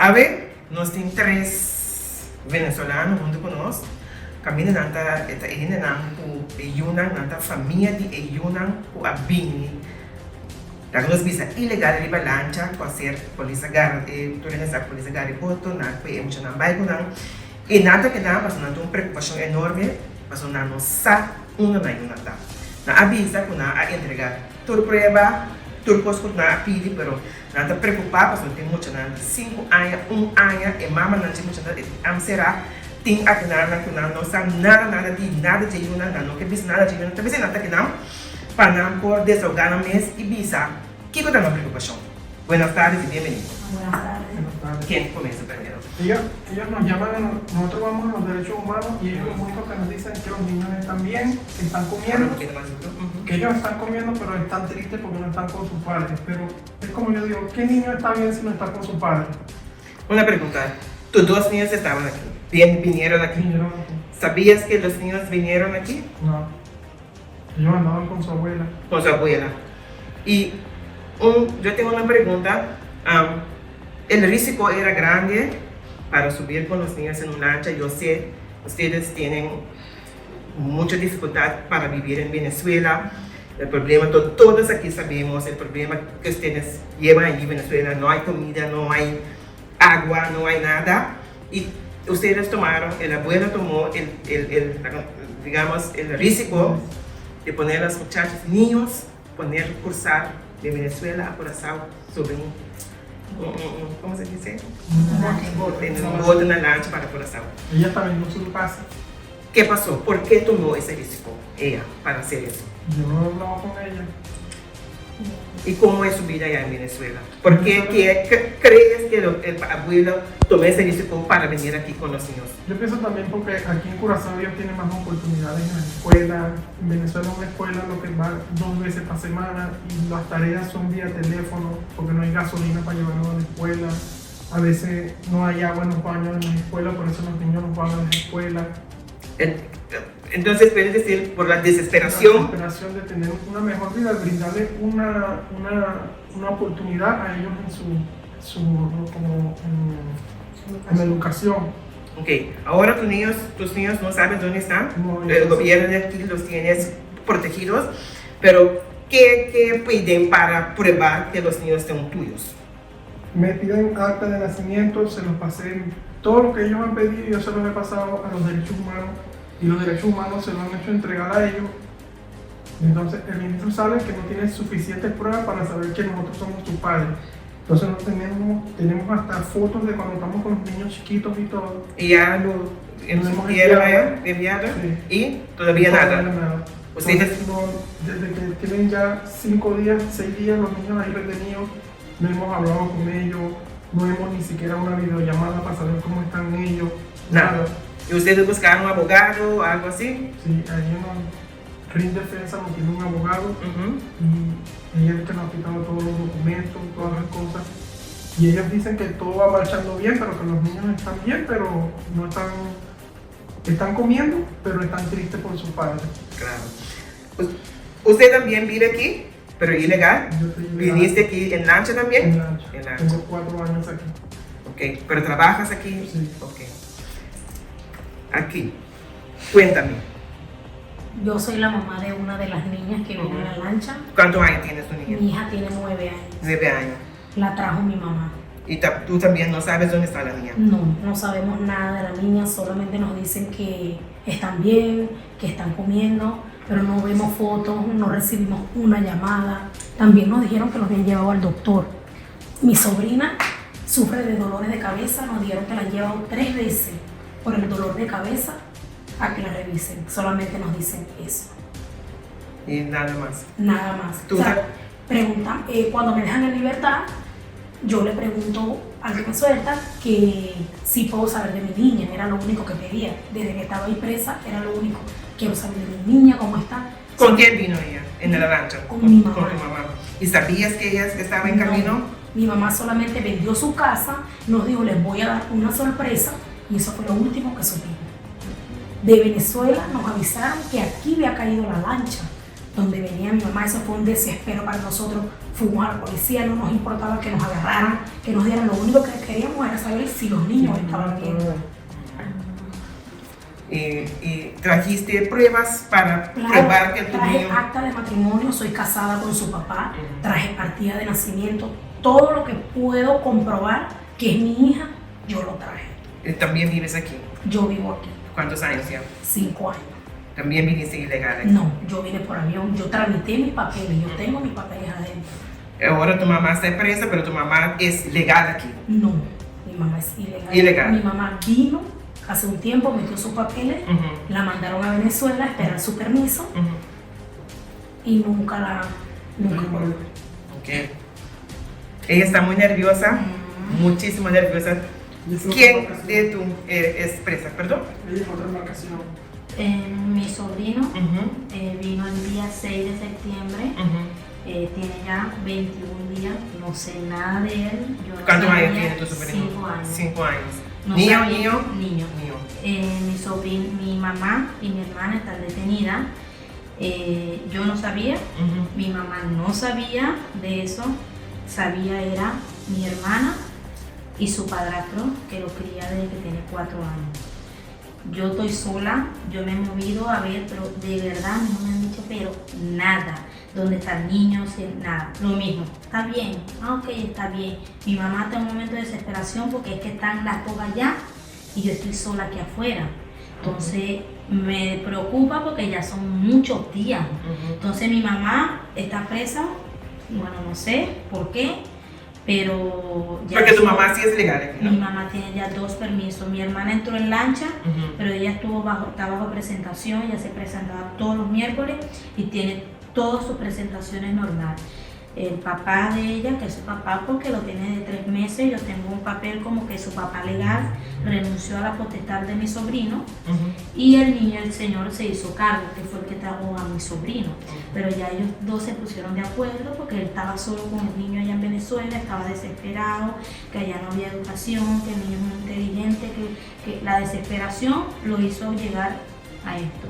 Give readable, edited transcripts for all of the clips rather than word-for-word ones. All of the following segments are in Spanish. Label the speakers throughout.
Speaker 1: A ver, nós temos 3 venezolanos junto conosco. Kami na nanta ita ina nang ku eyunan nanta família de eyunan ku abini. Nós bisa ilegal riba lancha com ser polícia gar turina sa polícia gar boto na ku emocional bai ku nang e nata que dá passando uma preocupação enorme passando na nossa uma na nata. Na avisa ku na a entregar tur prueba tur coisa ku na pidi pero nata preocupar passando tem muito na 5 anos 1 ano e mama não tinha muito na am será ting at nanan ko na no sa nada de yuna na no que bis nada de yuna talvez nada que não para por desahogar no mês e bisa que coisa uma preocupação. Buenas tardes y bienvenido.
Speaker 2: Buenas tardes.
Speaker 1: ¿Quién comienza primero?
Speaker 3: Ellos nos llaman, nosotros vamos a los derechos humanos y ellos lo único que nos dicen es que los niños están bien, que están comiendo, que ellos están comiendo pero están tristes porque no están con sus padres. Pero es como yo digo, ¿qué niño está bien si no está con su padre?
Speaker 1: Una pregunta, tus 2 niños estaban aquí, vinieron aquí. ¿Sabías que los niños vinieron aquí?
Speaker 3: No, ellos andaban con su abuela.
Speaker 1: Con su abuela. Y yo tengo una pregunta, el riesgo era grande para subir con los niños en una lancha. Yo sé, ustedes tienen mucha dificultad para vivir en Venezuela. El problema, todos aquí sabemos, el problema que ustedes llevan allí en Venezuela, no hay comida, no hay agua, no hay nada. Y ustedes tomaron, el abuelo tomó digamos, el riesgo de poner a los muchachos, niños, poner cursar de Venezuela a Curazao sobre ¿cómo se dice? Un bote, una lancha para Curazao.
Speaker 3: Ella también no se lo pasa.
Speaker 1: ¿Qué pasó? ¿Por qué tomó ese riesgo ella para hacer eso?
Speaker 3: Yo no he hablado con ella.
Speaker 1: ¿Y cómo es su vida allá en Venezuela? ¿Por qué crees que el abuelo tomó ese riesgo para venir aquí con los niños?
Speaker 3: Yo pienso también porque aquí en Curazao ellos tienen más oportunidades en la escuela. En Venezuela una escuela lo que va 2 veces por semana y las tareas son vía teléfono porque no hay gasolina para llevarlos a la escuela. A veces no hay agua en los baños en la escuela, por eso los niños no van a la escuela.
Speaker 1: Entonces puedes decir por la desesperación.
Speaker 3: La desesperación de tener una mejor vida, brindarle una oportunidad a ellos en la educación.
Speaker 1: Ok, ahora tus niños no saben dónde están.
Speaker 3: No,
Speaker 1: El gobierno de aquí los tiene protegidos, pero ¿qué piden para probar que los niños son tuyos?
Speaker 3: Me piden acta de nacimiento, se los pasé, todo lo que ellos han pedido yo se los he pasado a los derechos humanos y los derechos humanos se los han hecho entregar a ellos. Entonces el ministro sabe que no tiene suficientes pruebas para saber que nosotros somos sus padres. Entonces no tenemos hasta fotos de cuando estamos con los niños chiquitos y todo.
Speaker 1: ¿Y ya lo
Speaker 3: hemos
Speaker 1: enviado?
Speaker 3: Sí.
Speaker 1: ¿Y todavía nada?
Speaker 3: Ustedes
Speaker 1: Ustedes
Speaker 3: desde que tienen ya 5 días, 6 días los niños ahí retenidos, no hemos hablado con ellos, no hemos ni siquiera una videollamada para saber cómo están ellos, nada.
Speaker 1: ¿Y ustedes buscaron un abogado o algo así?
Speaker 3: Sí, ahí RIN Defensa nos tiene un abogado y ella es el que nos ha quitado todos los documentos, todas las cosas. Y ellos dicen que todo va marchando bien, pero que los niños están bien, pero no están comiendo, pero están tristes por sus padres.
Speaker 1: Claro. ¿Usted también vive aquí, pero ilegal?
Speaker 3: Yo estoy ilegal.
Speaker 1: ¿Viniste aquí en lancha también?
Speaker 3: En lancha.
Speaker 1: En lancha.
Speaker 3: Tengo 4 años aquí.
Speaker 1: Ok, ¿pero trabajas aquí?
Speaker 3: Sí.
Speaker 1: Ok. Aquí, cuéntame,
Speaker 2: Yo soy la mamá de una de las niñas que viene en la lancha.
Speaker 1: ¿cuántos años tienes tu niña?
Speaker 2: Mi hija tiene 9 años.
Speaker 1: 9 años.
Speaker 2: La trajo mi mamá.
Speaker 1: ¿Y tú también no sabes dónde está la niña?
Speaker 2: No sabemos nada de la niña, solamente nos dicen que están bien, que están comiendo, pero no vemos fotos, no recibimos una llamada. También nos dijeron que los habían llevado al doctor. Mi sobrina sufre de dolores de cabeza, nos dijeron que la han llevado 3 veces por el dolor de cabeza a que la revisen. Solamente nos dicen eso.
Speaker 1: Y nada más.
Speaker 2: Nada más.
Speaker 1: ¿Tú
Speaker 2: O sea, cuando me dejan en libertad, yo le pregunto al que me suelta que si puedo saber de mi niña, era lo único que pedía. Desde que estaba ahí presa, era lo único. Quiero saber de mi niña, cómo está.
Speaker 1: ¿Con quién vino ella en la lancha?
Speaker 2: Con mi mamá.
Speaker 1: Con tu mamá. ¿Y sabías que ella estaba en camino?
Speaker 2: No, mi mamá solamente vendió su casa, nos dijo, les voy a dar una sorpresa, y eso fue lo último que supimos. De Venezuela nos avisaron que aquí había caído la lancha, donde venía mi mamá. Eso fue un desespero para nosotros. Fuimos a la policía, no nos importaba que nos agarraran, que nos dieran. Lo único que queríamos era saber si los niños estaban bien.
Speaker 1: Y trajiste pruebas para
Speaker 2: Claro,
Speaker 1: probar que tu
Speaker 2: traje
Speaker 1: niño...
Speaker 2: acta de matrimonio, soy casada con su papá, traje partida de nacimiento, todo lo que puedo comprobar que es mi hija, yo lo traje.
Speaker 1: También vives aquí.
Speaker 2: Yo vivo aquí,
Speaker 1: ¿Cuántos años ya?
Speaker 2: 5 años.
Speaker 1: También viniste ilegal aquí.
Speaker 2: No, yo vine por avión, yo tramité mis papeles, yo tengo mis papeles adentro.
Speaker 1: Ahora tu mamá está presa, pero tu mamá es legal aquí.
Speaker 2: No, mi mamá es ilegal.
Speaker 1: Ilegal.
Speaker 2: Mi mamá vino hace un tiempo, metió sus papeles,
Speaker 1: Ujú,
Speaker 2: la mandaron a Venezuela a esperar su permiso
Speaker 1: ujú.
Speaker 2: y nunca volvió.
Speaker 1: Ok. Ella está muy nerviosa, muchísimo nerviosa.
Speaker 3: Y esa
Speaker 1: ¿Quién
Speaker 3: otra
Speaker 1: de
Speaker 3: embarcación.
Speaker 1: tu es presa? Perdón.
Speaker 3: Ella es otra embarcación.
Speaker 4: Mi sobrino
Speaker 1: Ujú,
Speaker 4: vino el día 6 de septiembre,
Speaker 1: ujú.
Speaker 4: tiene ya 21 días, no sé nada de él. Yo no
Speaker 1: ¿Cuántos años
Speaker 4: sabía.
Speaker 1: tiene tu sobrino?
Speaker 4: 5 años.
Speaker 1: 5 años.
Speaker 4: No
Speaker 1: ¿Niño,
Speaker 4: sabía-
Speaker 1: niño?
Speaker 4: Niño.
Speaker 1: Niño.
Speaker 4: Mi mamá y mi hermana están detenidas. Yo no sabía,
Speaker 1: Ujú.
Speaker 4: mi mamá no sabía de eso, sabía era mi hermana y su padrastro que lo cría desde que tiene 4 años. Yo estoy sola, yo me he movido a ver, pero de verdad no me han dicho, pero nada. ¿Dónde está el niño? Nada, lo mismo. Está bien, ok, está bien. Mi mamá está en un momento de desesperación porque es que están las dos allá y yo estoy sola aquí afuera. Entonces me preocupa porque ya son muchos días.
Speaker 1: Ujú.
Speaker 4: Entonces mi mamá está presa, bueno, no sé por qué, pero ya...
Speaker 1: Porque tu mamá sí es legal aquí,
Speaker 4: Mi
Speaker 1: ¿no?
Speaker 4: mamá tiene ya 2 permisos. Mi hermana entró en lancha,
Speaker 1: Ujú.
Speaker 4: pero ella está bajo presentación, ella se presentaba todos los miércoles y tiene todas sus presentaciones normales. El papá de ella, que es su papá porque lo tiene de 3 meses, yo tengo un papel como que su papá legal renunció a la potestad de mi sobrino
Speaker 1: Ujú.
Speaker 4: y el niño, el señor, se hizo cargo, que fue el que trajo a mi sobrino. Pero ya ellos dos se pusieron de acuerdo porque él estaba solo con el niño allá en Venezuela, estaba desesperado, que allá no había educación, que el niño es muy inteligente, que la desesperación lo hizo llegar a esto.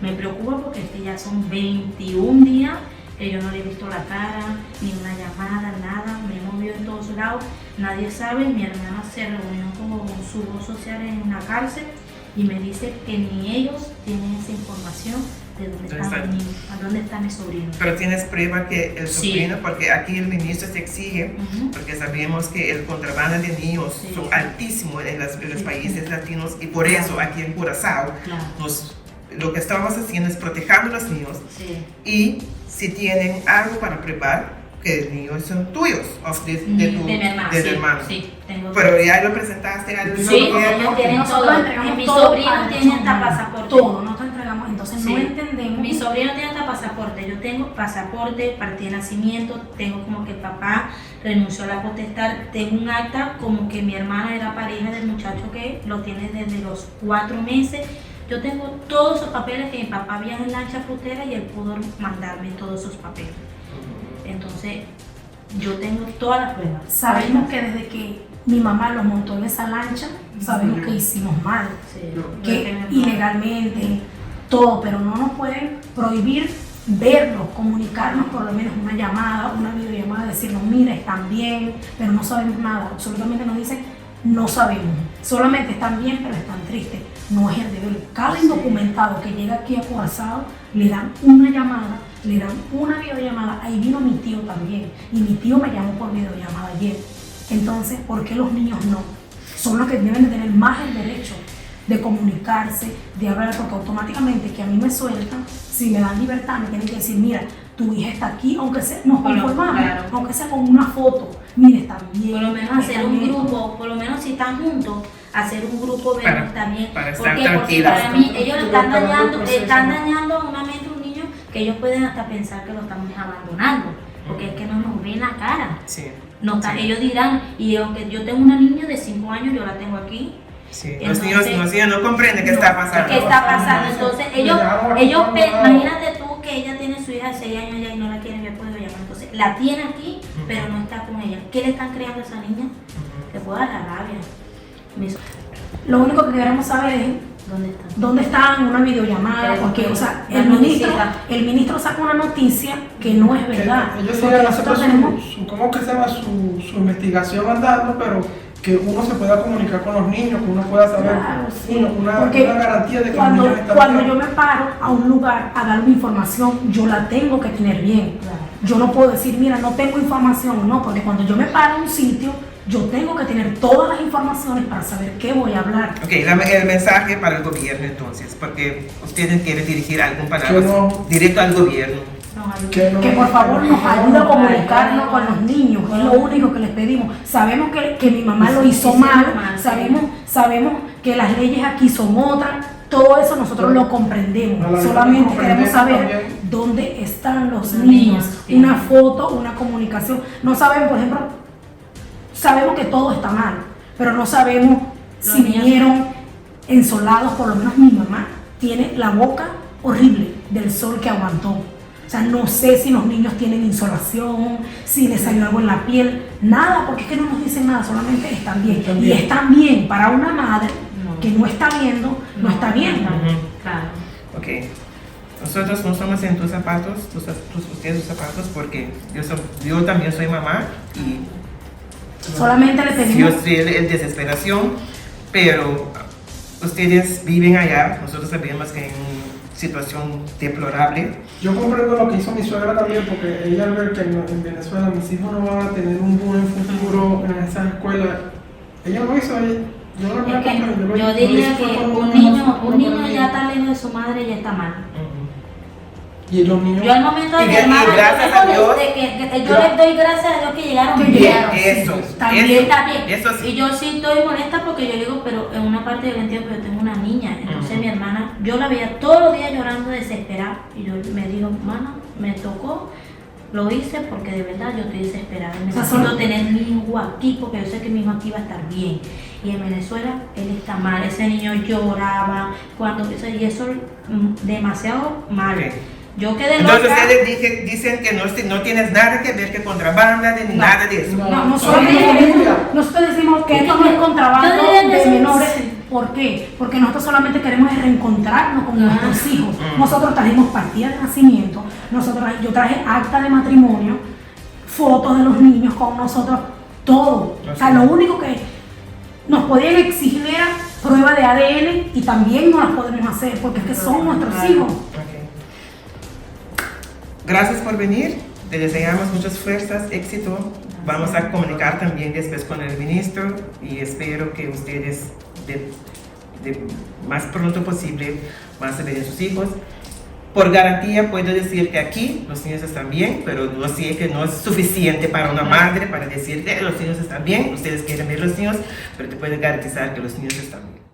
Speaker 4: Me preocupa porque es que ya son 21 días que yo no le he visto la cara, ni una llamada, nada, me he movido en todos lados, nadie sabe. Mi hermana se reunió con su voz social en una cárcel y me dice que ni ellos tienen esa información de dónde está mi sobrino.
Speaker 1: Pero tienes prueba que el
Speaker 4: Sí.
Speaker 1: sobrino, porque aquí el ministro se exige,
Speaker 4: Ujú.
Speaker 1: porque sabemos que el contrabando de niños
Speaker 4: Sí.
Speaker 1: son altísimo en los
Speaker 4: Sí.
Speaker 1: países latinos y por eso aquí en Curazao
Speaker 4: Claro,
Speaker 1: lo que estamos haciendo es protegiendo a los niños
Speaker 4: sí.
Speaker 1: y si tienen algo para probar que los niños son tuyos, de tu
Speaker 4: De mi hermana,
Speaker 1: de tu
Speaker 4: sí,
Speaker 1: hermano.
Speaker 4: sí, tengo
Speaker 1: Pero ya lo presentaste al
Speaker 4: Sí,
Speaker 1: gobierno.
Speaker 4: ellos tienen
Speaker 2: Nosotros
Speaker 4: todo.
Speaker 2: entregamos
Speaker 4: Mi
Speaker 2: todo
Speaker 4: sobrino
Speaker 2: al
Speaker 4: tiene hasta
Speaker 2: chumano,
Speaker 4: pasaporte.
Speaker 2: todo, nosotros entregamos, entonces no
Speaker 4: Sí.
Speaker 2: entendemos.
Speaker 4: Mi sobrino tiene hasta pasaporte. Yo tengo pasaporte, partida de nacimiento, tengo como que el papá renunció a la potestad, tengo un acta como que mi hermana era pareja del muchacho que lo tiene desde los 4 meses. Yo tengo todos esos papeles que mi papá viaja en lancha frutera y él pudo mandarme todos esos papeles. Entonces, yo tengo todas las pruebas.
Speaker 2: Sabemos que desde que mi mamá los montó en esa lancha, sabemos que hicimos mal,
Speaker 4: Sí.
Speaker 2: que ilegalmente, todo, pero no nos pueden prohibir verlos, comunicarnos por lo menos una llamada, una videollamada, decirnos, mira, están bien, pero no sabemos nada, absolutamente nos dicen, no sabemos, solamente están bien, pero están tristes, no es el deber. Cada indocumentado que llega aquí a Curazao, le dan una llamada, le dan una videollamada, ahí vino mi tío también, y mi tío me llamó por videollamada ayer. Entonces, ¿por qué los niños no? Son los que deben de tener más el derecho de comunicarse, de hablar, porque automáticamente que a mí me sueltan, si me dan libertad, me tienen que decir, mira, tu hija está aquí, aunque sea, nos
Speaker 4: Bueno,
Speaker 2: conformamos,
Speaker 4: claro.
Speaker 2: aunque sea con una foto, mire, está bien.
Speaker 4: Por lo menos hacer
Speaker 2: están
Speaker 4: un
Speaker 2: bien.
Speaker 4: grupo, por lo menos si están juntos, hacer un grupo de
Speaker 1: Para-
Speaker 4: también.
Speaker 1: para estar
Speaker 4: ¿Por qué? Porque
Speaker 1: tranquilas.
Speaker 4: para mí ellos están
Speaker 3: Cada
Speaker 4: dañando,
Speaker 3: proceso.
Speaker 4: están dañando a una mente, un niño, que ellos pueden hasta pensar que lo estamos abandonando, porque es que no nos ven la cara.
Speaker 1: Sí,
Speaker 4: No está-
Speaker 1: Sí.
Speaker 4: Ellos dirán, y aunque yo tengo una niña de 5 años, yo la tengo aquí.
Speaker 1: sí.
Speaker 4: Entonces-
Speaker 1: Los niños no comprenden qué está pasando.
Speaker 4: ¿Qué está pasando? Entonces ellos,
Speaker 3: Ellos-
Speaker 4: imagínate tú que ella tiene su hija de 6 años ya y no la quieren ver por llamar. Entonces la tiene aquí, pero no está con ella. ¿Qué le están creando a esa niña?
Speaker 1: Ujú.
Speaker 4: Que pueda dar la rabia. Mis-
Speaker 2: Lo único que queremos saber es
Speaker 4: ¿Dónde están?
Speaker 2: ¿Dónde están? Una videollamada,
Speaker 4: Pero,
Speaker 2: porque, o sea,
Speaker 4: bueno, visita.
Speaker 2: el ministro saca una noticia que no es verdad.
Speaker 3: Que ellos
Speaker 2: Porque
Speaker 3: sigan haciendo
Speaker 2: nosotros tenemos,
Speaker 3: ¿cómo que se llama? Su investigación andando, pero que uno se pueda comunicar con los niños, que uno pueda saber
Speaker 2: claro, sí,
Speaker 3: una
Speaker 2: porque
Speaker 3: garantía de que los
Speaker 2: cuando,
Speaker 3: niños están
Speaker 2: cuando
Speaker 3: bien.
Speaker 2: yo me paro a un lugar a dar mi información, yo la tengo que tener bien.
Speaker 4: Claro.
Speaker 2: Yo no puedo decir, mira, no tengo información, no, porque cuando yo me paro a un sitio, yo tengo que tener todas las informaciones para saber qué voy a hablar.
Speaker 1: Ok, el mensaje para el gobierno entonces, porque ustedes quieren dirigir algún palabra
Speaker 3: Que no.
Speaker 1: directo al gobierno.
Speaker 4: Nos ayuda.
Speaker 3: Que no-
Speaker 2: Que por favor nos ayude a comunicarnos con los niños, es lo único que les pedimos. Sabemos que mi mamá lo hizo mal, sabemos que las leyes aquí son otras, todo eso nosotros lo comprendemos.
Speaker 3: Ojalá
Speaker 2: Solamente
Speaker 3: lo
Speaker 2: queremos
Speaker 3: comprendemos
Speaker 2: saber
Speaker 3: también.
Speaker 2: dónde están los
Speaker 4: Los
Speaker 2: niños,
Speaker 4: niños, sí.
Speaker 2: una foto, una comunicación. No sabemos, por ejemplo, sabemos que todo está mal, pero no sabemos si
Speaker 4: niños.
Speaker 2: vinieron ensolados, por lo menos mi mamá tiene la boca horrible del sol que aguantó. O sea, no sé si los niños tienen insolación, si les salió algo en la piel, nada, porque es que no nos dicen nada, solamente están bien.
Speaker 3: Están
Speaker 2: Y
Speaker 3: bien.
Speaker 2: están bien para una madre
Speaker 4: No.
Speaker 2: que no está viendo, no está bien.
Speaker 4: Claro.
Speaker 1: Ok, nosotros no somos en tus zapatos, ustedes sus zapatos, porque yo también soy mamá y
Speaker 2: Solamente le
Speaker 1: yo
Speaker 2: pedimos,
Speaker 1: estoy en desesperación, pero ustedes viven allá, nosotros sabemos que en situación deplorable.
Speaker 3: Yo comprendo lo que hizo mi suegra también, porque ella al ver que en Venezuela mis hijos no van a tener un buen futuro en esa escuela, ella lo hizo, yo no
Speaker 4: Es que
Speaker 3: comprendo,
Speaker 4: yo
Speaker 3: lo
Speaker 4: diría
Speaker 3: hizo
Speaker 4: que
Speaker 3: por
Speaker 4: un
Speaker 3: amor,
Speaker 4: niño
Speaker 3: por
Speaker 4: ya está lejos de su madre ya está mal.
Speaker 3: Y los niños,
Speaker 4: Yo al momento de
Speaker 1: Y
Speaker 4: mi
Speaker 1: bien,
Speaker 4: hermana,
Speaker 1: y gracias a Dios.
Speaker 4: yo les doy gracias a Dios que llegaron.
Speaker 2: Que
Speaker 4: llegaron.
Speaker 1: Eso,
Speaker 2: también
Speaker 1: eso,
Speaker 4: Está bien.
Speaker 1: eso sí.
Speaker 4: Y yo sí estoy molesta porque yo digo, pero en una parte yo entiendo, pero tengo una niña. Entonces
Speaker 1: Ujú.
Speaker 4: mi hermana, yo la veía todos los días llorando desesperada. Y yo me digo, mano, me tocó, lo hice porque de verdad yo estoy desesperada.
Speaker 2: sea,
Speaker 4: Necesito
Speaker 2: son-
Speaker 4: tener mi hijo aquí porque yo sé que mi hijo aquí va a estar bien. Y en Venezuela él está mal, ese niño lloraba, y eso demasiado mal.
Speaker 1: Ok.
Speaker 4: Yo quedé
Speaker 1: Entonces
Speaker 4: loca.
Speaker 1: ustedes dicen que no tienes nada que ver que contrabanda ni nada de eso.
Speaker 2: no, nosotros,
Speaker 3: Solamente
Speaker 2: nosotros decimos que esto no es contrabando
Speaker 4: Yo diría que
Speaker 2: de
Speaker 4: sí.
Speaker 2: menores. ¿Por qué? Porque nosotros solamente queremos reencontrarnos con nuestros hijos.
Speaker 1: Mm.
Speaker 2: Nosotros trajimos partida de nacimiento, yo traje acta de matrimonio, fotos de los niños con nosotros, todo. O sea, lo único que nos podían exigir era prueba de ADN y también no las podemos hacer porque es que son nuestros hijos.
Speaker 1: Ok. Gracias por venir. Te deseamos muchas fuerzas, éxito. Vamos a comunicar también después con el ministro y espero que ustedes de más pronto posible van a ver a sus hijos. Por garantía puedo decir que aquí los niños están bien, pero no sé que no es suficiente para una madre para decir que los niños están bien. Ustedes quieren ver los niños, pero te puedo garantizar que los niños están bien.